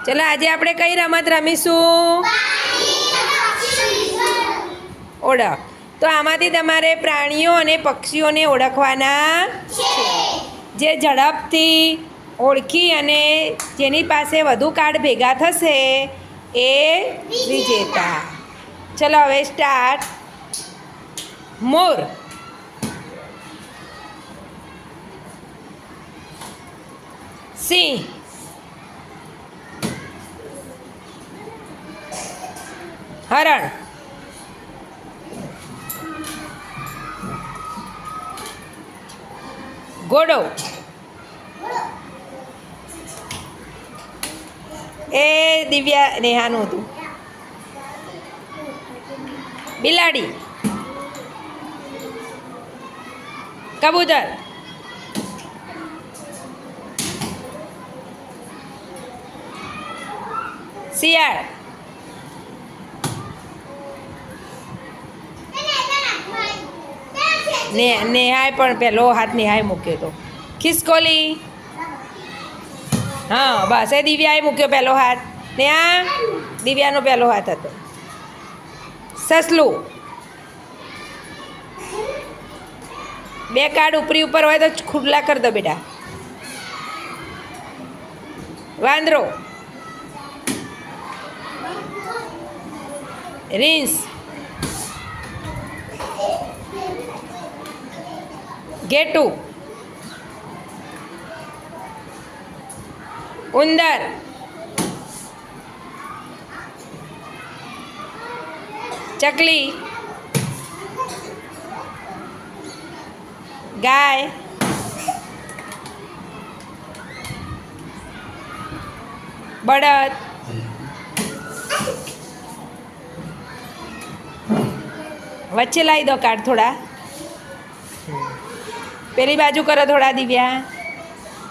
ચલો આજે આપણે કઈ રમત રમીશું? ઓળખ. તો આમાંથી તમારે પ્રાણીઓ અને પક્ષીઓને ઓળખવાના છે, જે ઝડપથી ઓળખી અને જેની પાસે વધુ કાર્ડ ભેગા થશે એ વિજેતા. ચલો હવે સ્ટાર્ટ. મોર, સિંહ, હરણ, ઘોડો, એ દિવ્યા નેહાનું હતું. બિલાડી, કબૂતર, શિયાળ, નેહાય પણ પેલો હાથ નેહાય મૂક્યો તો. ખિસકોલી, હા બસ એ દિવ્યાએ મૂક્યો પહેલો હાથ. નેહા, દિવ્યાનો પહેલો હાથ હતો. સસલું, બે કાર્ડ ઉપરી ઉપર હોય તો ખુલ્લા કરી દો બેટા. વાંદરો, રીંછ, ઘેટું, ઉંદર, ચકલી, ગાય, બળદ, વચ્ચે લાવી દો કાર્ડ થોડા. પેલી બાજુ કરો થોડા દિવ્યા,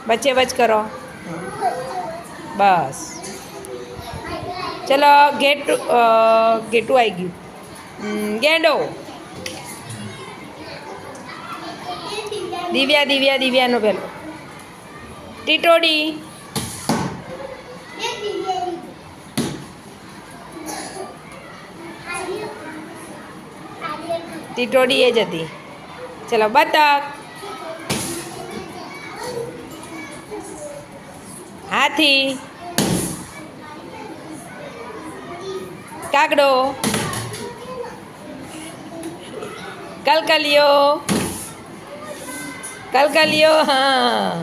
વચ્ચે વચ કરો બસ. ચલો ઘેટું આવી ગયું. ગેંડો, દિવ્યાનો પેલો. ટીટોડી, ટીટોડી એ જ હતી. ચલો બતક, હાથી, કાગડો, કલકલિયો, હા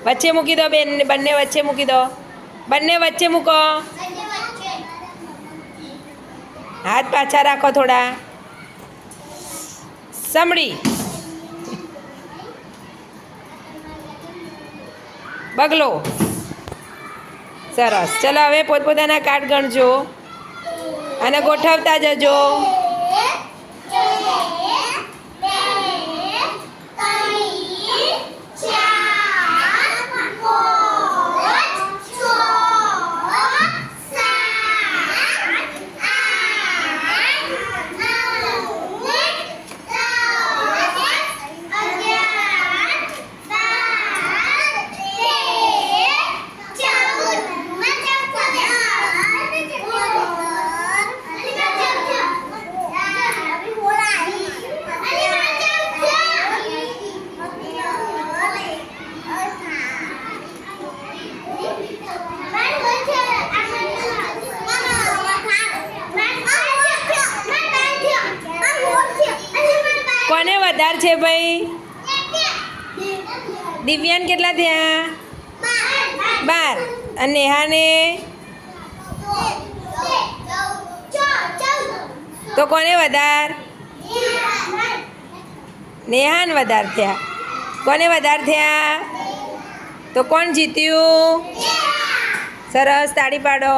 વચ્ચે મૂકી દો બેન, બંને વચ્ચે મૂકી દો, બંને વચ્ચે મૂકો. હાથ પાછા રાખો થોડા. સમડી, બગલો. સરસ. ચલો હવે પોતપોતાના કાર્ડ ગણજો અને ગોઠવતા જજો. કોને વધારે છે ભાઈ? દિવ્યાન કેટલા થયા? 12. અને નેહાને તો કોને વધારે? નેહાન વધારે થયા. કોને વધારે થયા? તો કોણ જીત્યું? સરસ, તાળી પાડો.